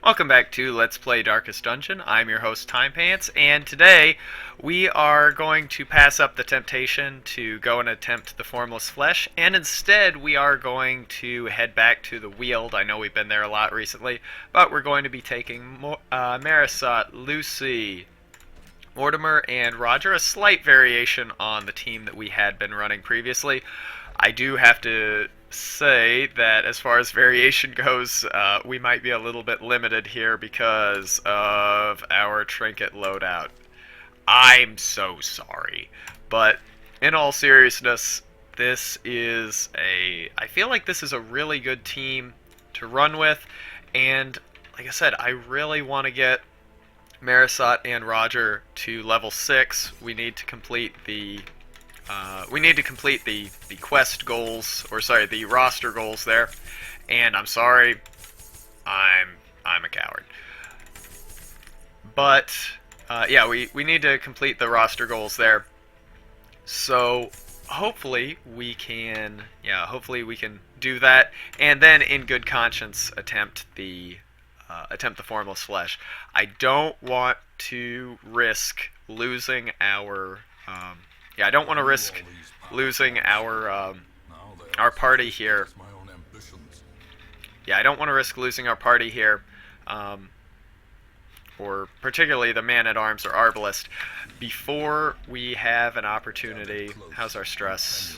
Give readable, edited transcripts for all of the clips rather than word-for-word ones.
Welcome back to Let's Play Darkest Dungeon. I'm your host, Timepants, and today we are going to pass up the temptation to go and attempt the Formless Flesh, and instead we are going to head back to the Weald. I know we've been there a lot recently, but we're going to be taking Marisot, Lucy, Mortimer, and Roger, a slight variation on the team that we had been running previously. I do have to say that as far as variation goes, we might be a little bit limited here because of our trinket loadout. I'm so sorry, but in all seriousness, I feel like this is a really good team to run with, and like I said, I really want to get Marisot and Roger to level 6. We need to complete the quest goals, or sorry, the roster goals there. And I'm sorry, I'm a coward. But yeah, we need to complete the roster goals there. So hopefully we can do that, and then in good conscience attempt the Formless Flesh. I don't want to risk losing our I don't want to risk losing our party here. Yeah, I don't want to risk losing our party here, or particularly the man-at-arms or arbalist, before we have an opportunity. How's our stress?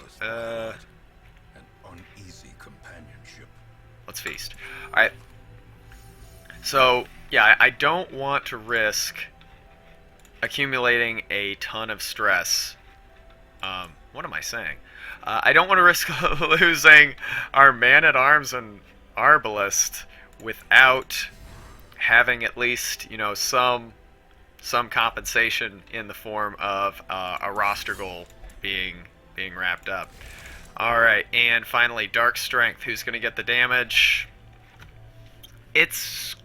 Let's feast. Alright. So, yeah, I don't want to risk accumulating a ton of stress. What am I saying? I don't want to risk losing our man-at-arms and arbalist without having at least, some compensation in the form of a roster goal being wrapped up. Alright, and finally, Dark Strength. Who's going to get the damage? It's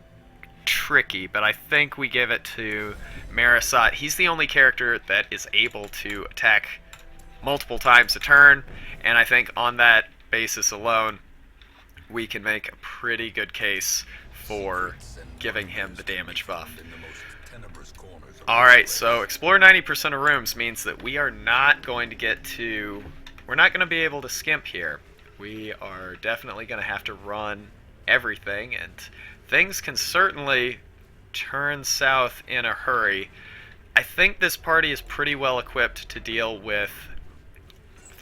tricky, but I think we give it to Marisot. He's the only character that is able to attack multiple times a turn, and I think on that basis alone, we can make a pretty good case for giving him the damage buff. Alright, so explore 90% of rooms means that we are not going to we're not going to be able to skimp here. We are definitely going to have to run everything, and things can certainly turn south in a hurry. I think this party is pretty well equipped to deal with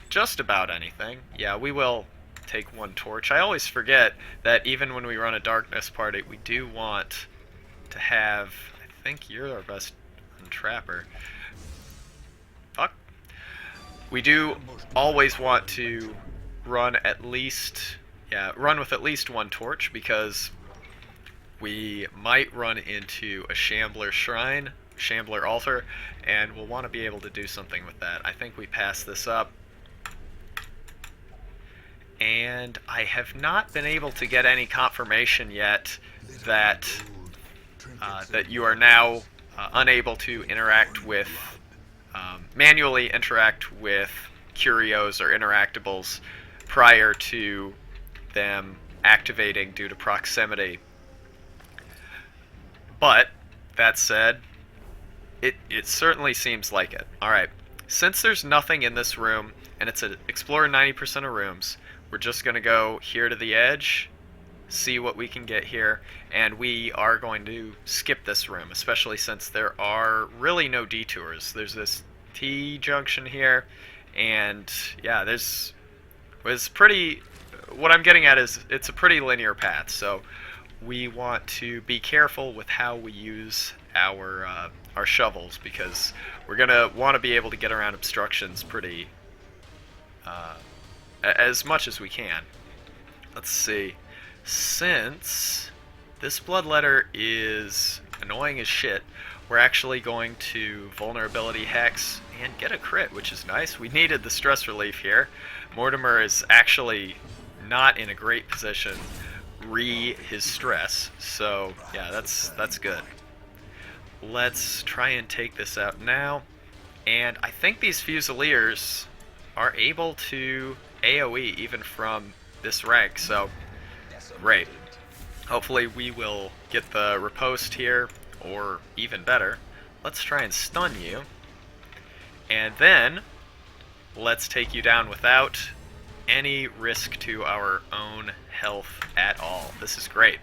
just about anything. Yeah, we will take one torch. I always forget that even when we run a darkness party, we do want to have... I think you're our best trapper. Fuck. We do always want to run at least... Yeah, run with at least one torch, because we might run into a Shambler shrine, Shambler altar, and we'll want to be able to do something with that. I think we pass this up. And I have not been able to get any confirmation yet that that you are now unable to interact with, manually interact with curios or interactables prior to them activating due to proximity. But, that said, it certainly seems like it. Alright, since there's nothing in this room, and it's an explore 90% of rooms, we're just going to go here to the edge, see what we can get here, and we are going to skip this room, especially since there are really no detours. There's this T-junction here, and yeah, what I'm getting at is it's a pretty linear path, so we want to be careful with how we use our shovels, because we're going to want to be able to get around obstructions pretty... as much as we can. Let's see. Since this bloodletter is annoying as shit, we're actually going to vulnerability hex and get a crit, which is nice. We needed the stress relief here. Mortimer is actually not in a great position his stress, so yeah, that's good. Let's try and take this out now, and I think these Fusiliers are able to AoE even from this rank, so great. Hopefully we will get the riposte here, or even better, let's try and stun you. And then, let's take you down without any risk to our own health at all. This is great.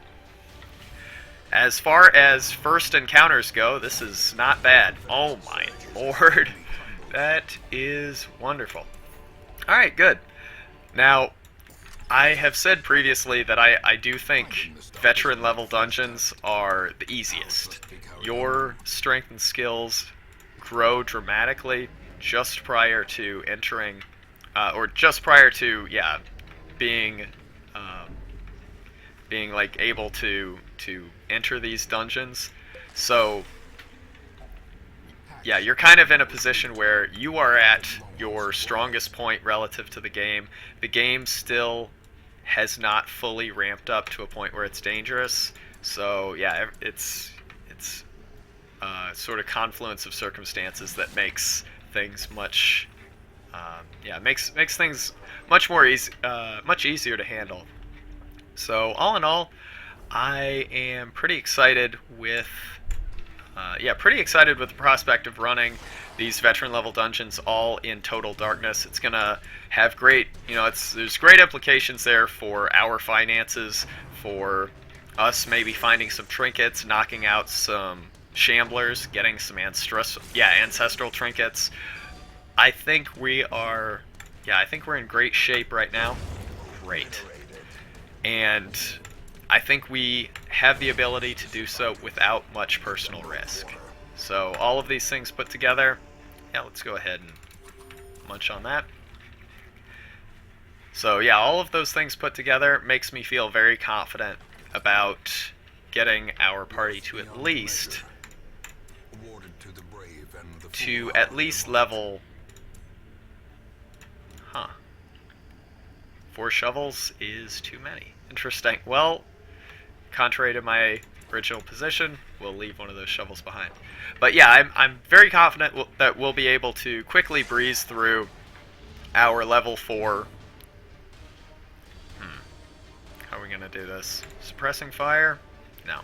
As far as first encounters go, this is not bad. Oh my lord. That is wonderful. Alright, good. Now, I have said previously that I do think veteran level dungeons are the easiest. Your strength and skills grow dramatically just prior to entering, or just prior to, yeah, being like able to enter these dungeons. So yeah, you're kind of in a position where you are at your strongest point relative to the game. The game still has not fully ramped up to a point where it's dangerous. So yeah, it's sort of confluence of circumstances that makes things much makes things much more much easier to handle. So all in all, I am pretty excited with the prospect of running these veteran level dungeons all in total darkness. It's gonna have great, there's great implications there for our finances, for us maybe finding some trinkets, knocking out some Shamblers, getting some ancestral trinkets. I think we're in great shape right now. Great. And I think we have the ability to do so without much personal risk. So all of these things put together, yeah, let's go ahead and munch on that. So yeah, all of those things put together makes me feel very confident about getting our party to at least level 4 shovels is too many. Interesting. Well, contrary to my original position, we'll leave one of those shovels behind. But yeah, I'm very confident that we'll be able to quickly breeze through our level 4. How are we gonna do this? Suppressing fire? No.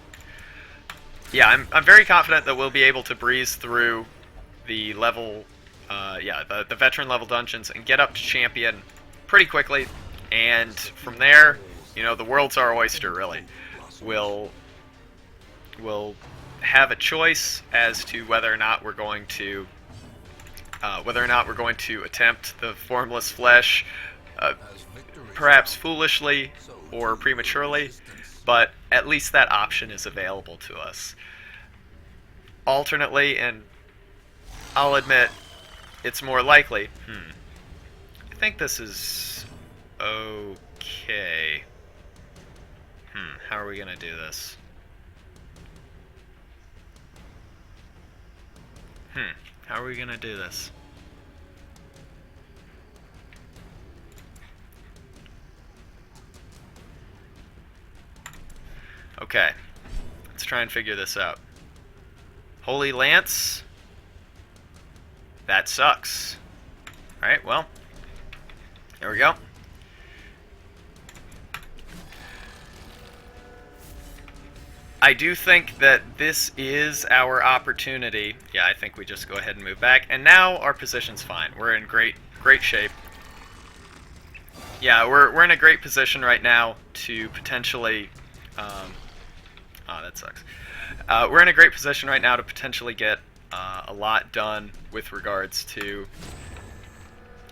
Yeah, I'm very confident that we'll be able to breeze through the level, the veteran level dungeons and get up to champion pretty quickly. And from there, the world's our oyster, really. We'll have a choice as to whether or not we're going to attempt the formless flesh, perhaps foolishly or prematurely, but at least that option is available to us. Alternately, and I'll admit it's more likely. I think this is okay. How are we gonna do this? How are we gonna do this? Okay, let's try and figure this out. Holy Lance? That sucks. Alright, well, there we go. I do think that this is our opportunity. Yeah, I think we just go ahead and move back. And now our position's fine. We're in great shape. Yeah, we're in a great position right now to potentially... that sucks. We're in a great position right now to potentially get a lot done with regards to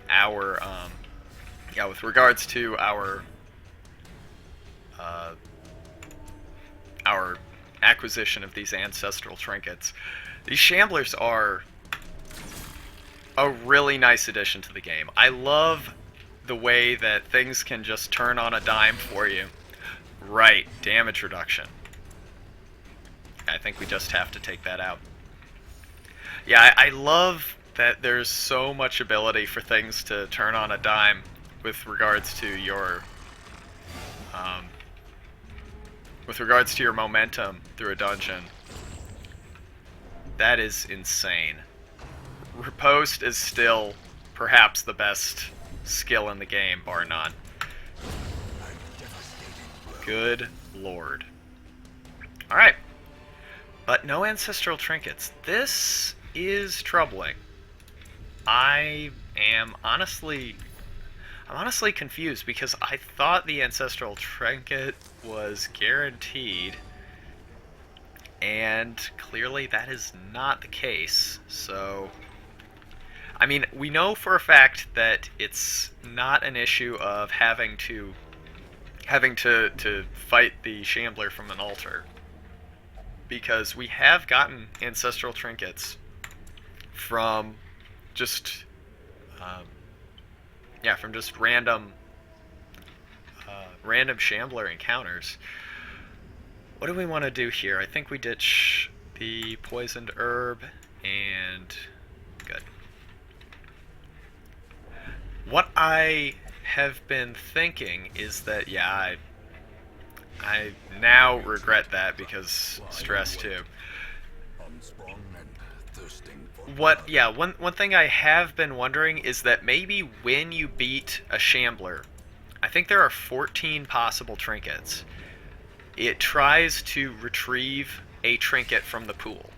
our... our acquisition of these ancestral trinkets. These Shamblers are a really nice addition to the game. I love the way that things can just turn on a dime for you. Right, damage reduction. I think we just have to take that out. Yeah, I love that there's so much ability for things to turn on a dime with regards to your momentum through a dungeon. That is insane. Riposte is still perhaps the best skill in the game, bar none. Good lord. Alright. But no ancestral trinkets. This is troubling. I'm honestly confused because I thought the ancestral trinket was guaranteed, and clearly that is not the case. So, I mean, we know for a fact that it's not an issue of having to fight the Shambler from an altar, because we have gotten ancestral trinkets from just from just random Shambler encounters. What do we want to do here? I think we ditch the poisoned herb, and good. What I have been thinking is that, yeah, I now regret that because stress too. One thing I have been wondering is that maybe when you beat a Shambler, I think there are 14 possible trinkets. It tries to retrieve a trinket from the pool.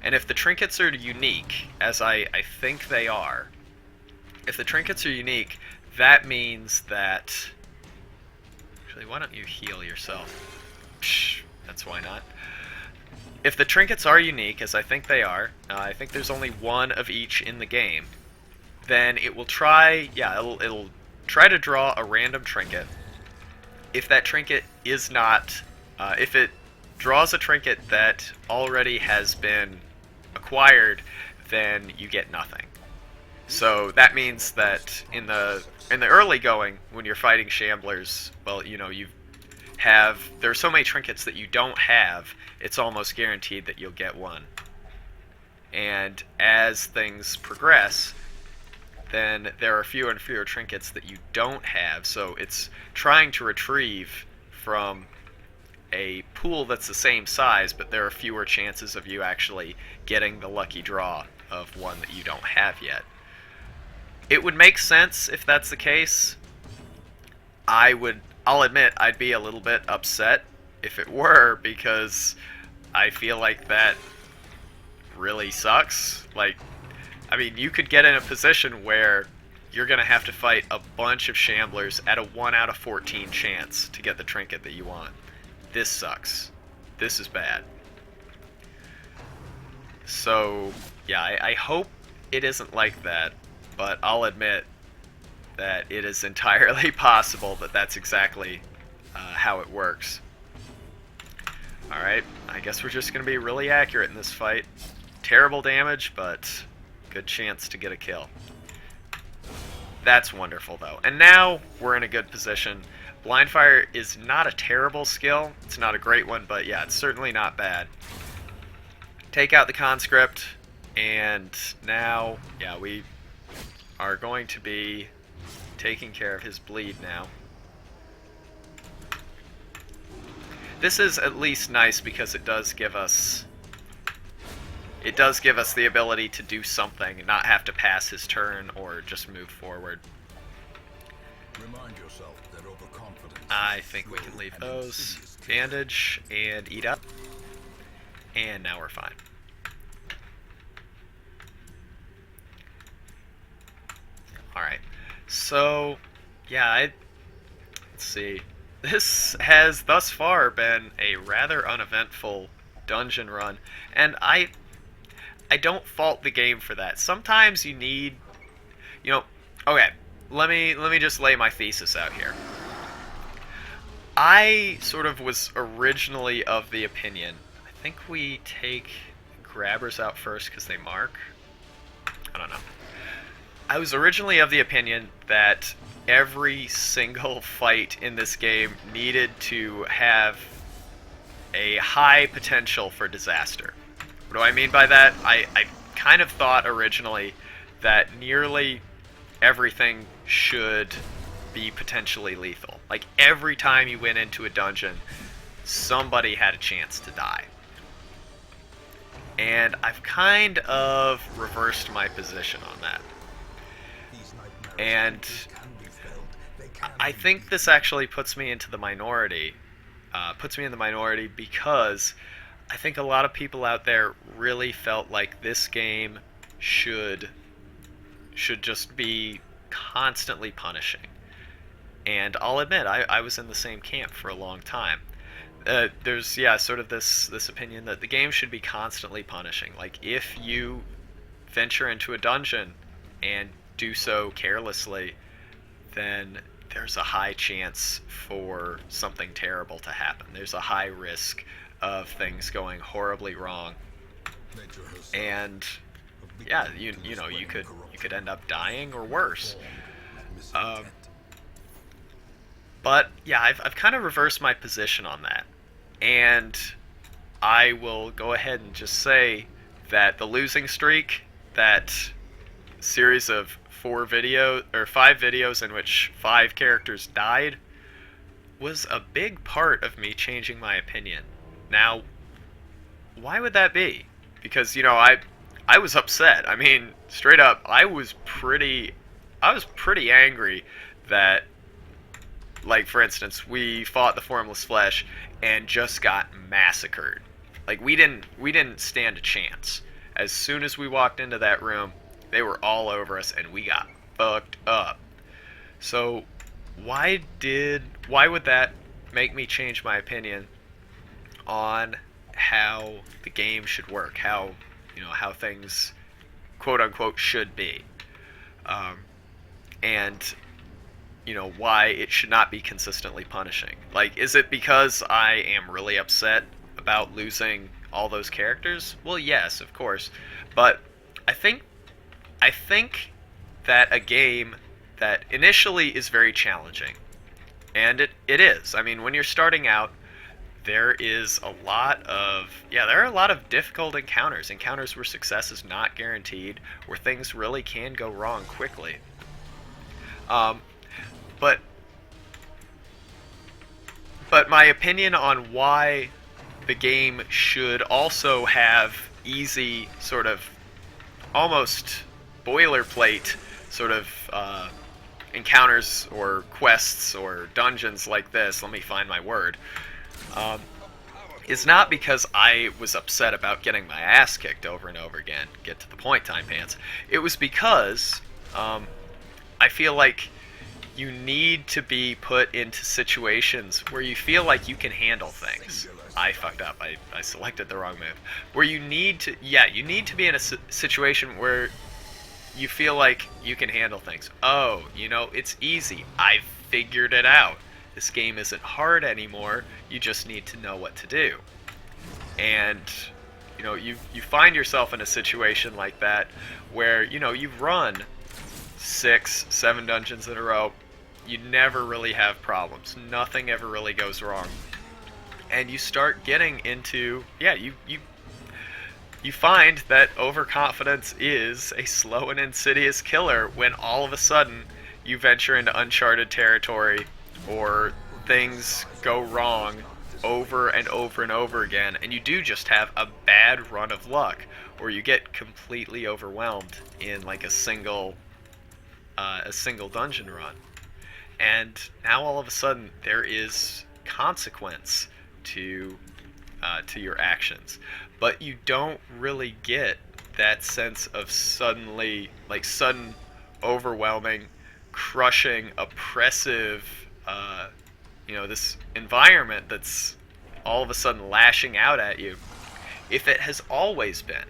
And if the trinkets are unique, as I think they are, if the trinkets are unique, that means that... Actually, why don't you heal yourself? Psh, that's why not. If the trinkets are unique, as I think they are, I think there's only one of each in the game, then it will try, it'll try to draw a random trinket. If that trinket is not, if it draws a trinket that already has been acquired, then you get nothing. So that means that in the early going, when you're fighting Shamblers, well, you know, there are so many trinkets that you don't have, it's almost guaranteed that you'll get one. And as things progress, then there are fewer and fewer trinkets that you don't have, so it's trying to retrieve from a pool that's the same size, but there are fewer chances of you actually getting the lucky draw of one that you don't have yet. It would make sense if that's the case. I'll admit I'd be a little bit upset if it were, because I feel like that really sucks. Like, I mean, you could get in a position where you're going to have to fight a bunch of Shamblers at a 1 out of 14 chance to get the trinket that you want. This sucks. This is bad. So, yeah, I hope it isn't like that, but I'll admit that it is entirely possible that that's exactly how it works. Alright, I guess we're just going to be really accurate in this fight. Terrible damage, but good chance to get a kill. That's wonderful, though. And now we're in a good position. Blind Fire is not a terrible skill. It's not a great one, but yeah, it's certainly not bad. Take out the conscript, and now, yeah, we are going to be taking care of his bleed now. This is at least nice because it does give us the ability to do something and not have to pass his turn or just move forward. Remind yourself that overconfidence. I think we can leave those. Bandage and eat up. And now we're fine. Alright. So, yeah, let's see. This has thus far been a rather uneventful dungeon run, and I don't fault the game for that. Sometimes you need, you know, okay, let me just lay my thesis out here. I sort of was originally of the opinion, I think we take grabbers out first because they mark. I don't know. I was originally of the opinion that every single fight in this game needed to have a high potential for disaster. What do I mean by that? I kind of thought originally that nearly everything should be potentially lethal. Like, every time you went into a dungeon, somebody had a chance to die. And I've kind of reversed my position on that. And I think this actually puts me into the minority puts me in the minority because I think a lot of people out there really felt like this game should just be constantly punishing. And I'll admit, I was in the same camp for a long time. There's sort of this opinion that the game should be constantly punishing. Like if you venture into a dungeon and do so carelessly, then there's a high chance for something terrible to happen. There's a high risk of things going horribly wrong, Nature herself, and a big yeah, thing you to you know this you realm could of you could corruption. end up dying or worse. Missing Um, intent. but yeah, I've kind of reversed my position on that, and I will go ahead and just say that the losing streak, that series of 5 videos in which 5 characters died, was a big part of me changing my opinion. Now, why would that be? Because I was upset. I mean, straight up, I was pretty angry that, like, for instance, we fought the Formless Flesh and just got massacred. Like we didn't stand a chance. As soon as we walked into that room, they were all over us and we got fucked up. So why would that make me change my opinion on how the game should work, how things quote unquote should be, um, and why it should not be consistently punishing? Like, is it because I am really upset about losing all those characters? Well, yes, of course, but I think I think that a game that initially is very challenging, and it is. I mean, when you're starting out, there are a lot of difficult encounters where success is not guaranteed, where things really can go wrong quickly. Um, but but my opinion on why the game should also have easy, sort of almost boilerplate sort of encounters or quests or dungeons like this, let me find my word, um, is not because I was upset about getting my ass kicked over and over again. Get to the point, Timepants. It was because I feel like you need to be put into situations where you feel like you can handle things. I fucked up. I selected the wrong move. Where you need to be in a situation where you feel like you can handle things. Oh, it's easy. I've figured it out. This game isn't hard anymore. You just need to know what to do. And you find yourself in a situation like that where you've run 6, 7 dungeons in a row. You never really have problems. Nothing ever really goes wrong. And you start getting into you find that overconfidence is a slow and insidious killer when all of a sudden you venture into uncharted territory, or things go wrong over and over and over again, and you do just have a bad run of luck, or you get completely overwhelmed in like a single dungeon run. And now all of a sudden there is consequence to your actions, but you don't really get that sense of sudden, overwhelming, crushing, oppressive, this environment that's all of a sudden lashing out at you. If it has always been,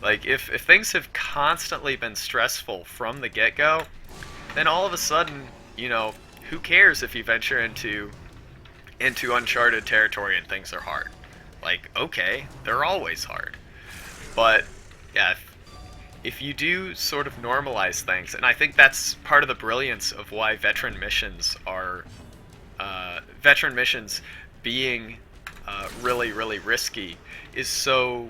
like, if things have constantly been stressful from the get-go, then all of a sudden, who cares if you venture into uncharted territory and things are hard? Like, okay, they're always hard. But yeah, if you do sort of normalize things, and I think that's part of the brilliance of why veteran missions being really, really risky is so,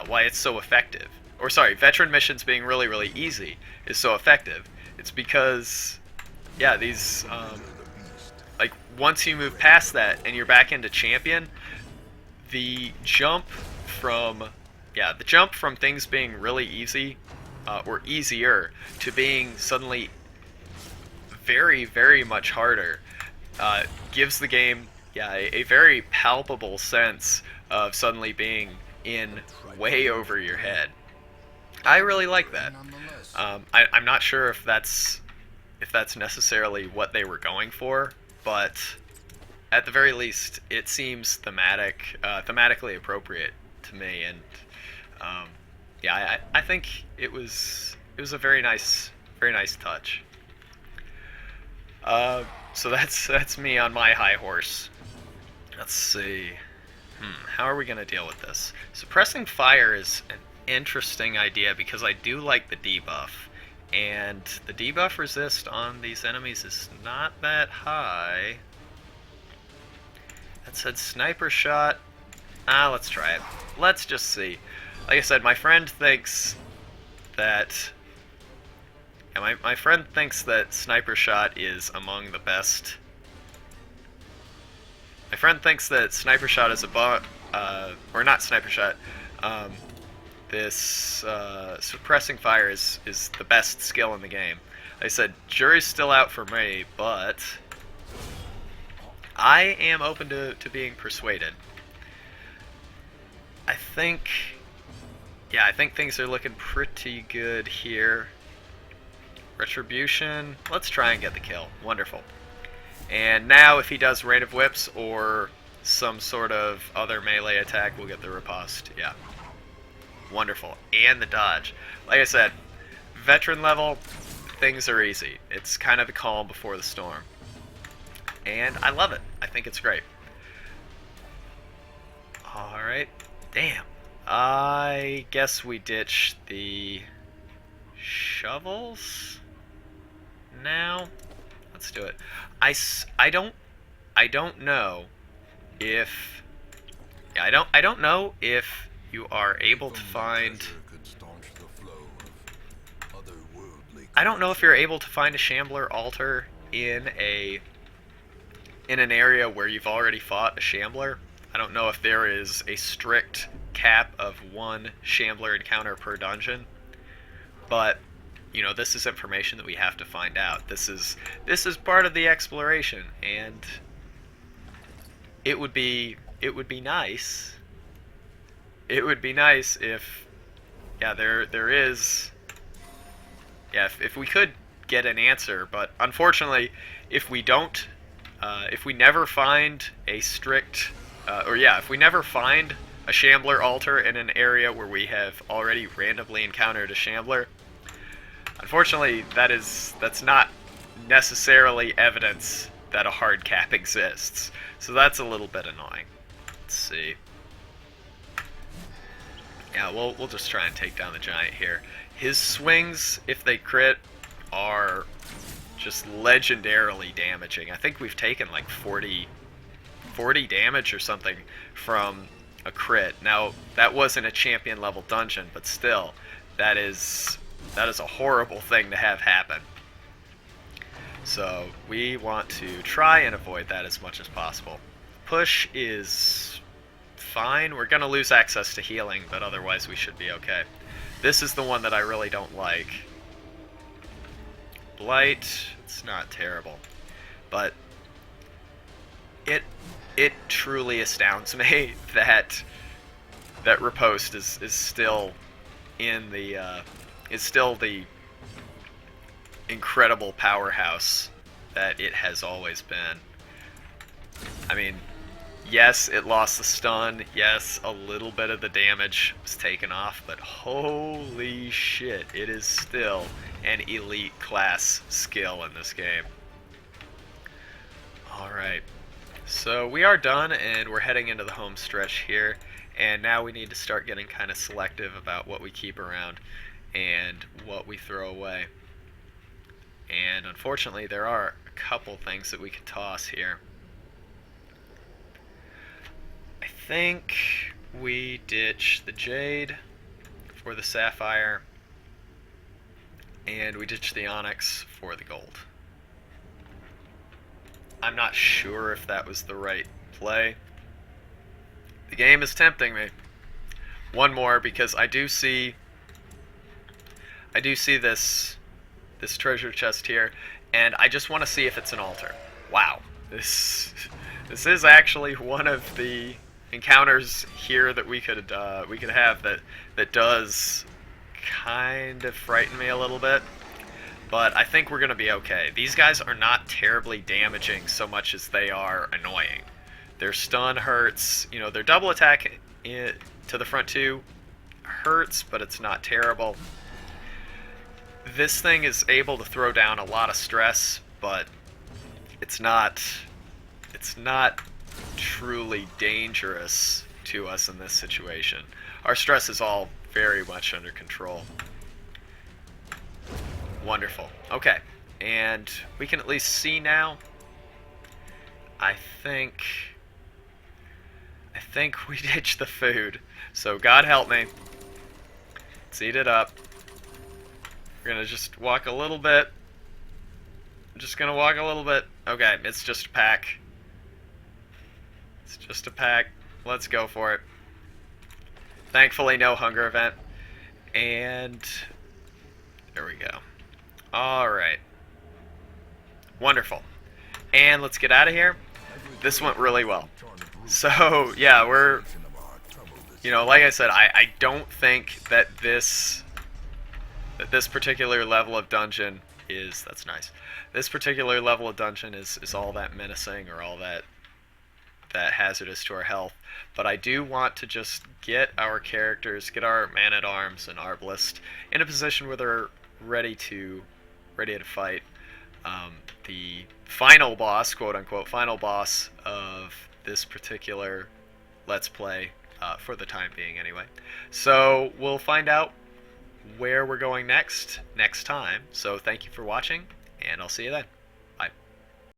why it's so effective. Or sorry, veteran missions being really, really easy is so effective. It's because, these, like, once you move past that and you're back into champion, the jump from things being really easy, or easier, to being suddenly very, very much harder, gives the game yeah, a very palpable sense of suddenly being in way over your head. I really like that. Nonetheless, I'm not sure if that's necessarily what they were going for, but at the very least, it seems thematically appropriate to me, and um, yeah, I think it was a very nice touch. So that's me on my high horse. Let's see. How are we gonna deal with this? Suppressing fire is an interesting idea because I do like the debuff, and the debuff resist on these enemies is not that high. That said, sniper shot. Let's try it. Let's just see. Like I said, my friend thinks that. Yeah, my friend thinks that sniper shot is among the best. My friend thinks that sniper shot is or not sniper shot. This suppressing fire is the best skill in the game. Like I said, jury's still out for me, but I am open to being persuaded. I think, yeah, I think things are looking pretty good here. Retribution. Let's try and get the kill. Wonderful. And now if he does Rain of Whips or some sort of other melee attack, we'll get the riposte. Yeah. Wonderful. And the dodge. Like I said, veteran level, things are easy. It's kind of the calm before the storm. And I love it. I think it's great. Alright. Damn. I guess we ditch the shovels now. Let's do it. I don't know if I don't know if you are able to find I don't know if you're able to find a Shambler altar in an area where you've already fought a Shambler. I don't know if there is a strict cap of one Shambler encounter per dungeon, but you know, this is information that we have to find out. This is part of the exploration, and it would be nice. It would be nice if, yeah, there is, yeah, if we could get an answer. But unfortunately, if we don't, if we never find a strict, if we never find a Shambler altar in an area where we have already randomly encountered a Shambler, unfortunately, that's not necessarily evidence that a hard cap exists. So that's a little bit annoying. Let's see. Yeah, we'll just try and take down the giant here. His swings, if they crit, are just legendarily damaging. I think we've taken like 40 damage or something from a crit. Now, that wasn't a champion level dungeon, but still, that is a horrible thing to have happen. So we want to try and avoid that as much as possible. Push is fine. We're going to lose access to healing, but otherwise we should be okay. This is the one that I really don't like. Blight, it's not terrible. But it truly astounds me that riposte is still in the is still the incredible powerhouse that it has always been. I mean, yes, it lost the stun, yes, a little bit of the damage was taken off, but holy shit, it is still an elite class skill in this game. Alright, so we are done, and we're heading into the home stretch here, and now we need to start getting kind of selective about what we keep around and what we throw away. And unfortunately, there are a couple things that we can toss here. I think we ditch the jade for the sapphire, and we ditch the onyx for the gold. I'm not sure if that was the right play. The game is tempting me. One more, because I do see this treasure chest here, and I just want to see if it's an altar. Wow, this This is actually one of the encounters here that we could have that does kind of frighten me a little bit. But I think we're gonna be okay. These guys are not terribly damaging so much as they are annoying. Their stun hurts. You know, their double attack to the front two hurts, but it's not terrible. This thing is able to throw down a lot of stress, but it's not truly dangerous to us in this situation. Our stress is all very much under control. Wonderful. Okay, and we can at least see now. I think we ditched the food. So God help me. Let's eat it up. We're gonna just walk a little bit. I'm just gonna walk a little bit. Okay, it's just a pack. It's just a pack. Let's go for it. Thankfully, no hunger event. And there we go. Alright. Wonderful. And let's get out of here. This went really well. So, yeah, we're... You know, like I said, I don't think that this particular level of dungeon is... That's nice. This particular level of dungeon is all that menacing or all that hazardous to our health. But I do want to just get our characters, get our man-at-arms and Arbalist in a position where they're ready to fight the final boss, quote-unquote, final boss of this particular Let's Play, for the time being anyway. So we'll find out where we're going next time. So thank you for watching, and I'll see you then.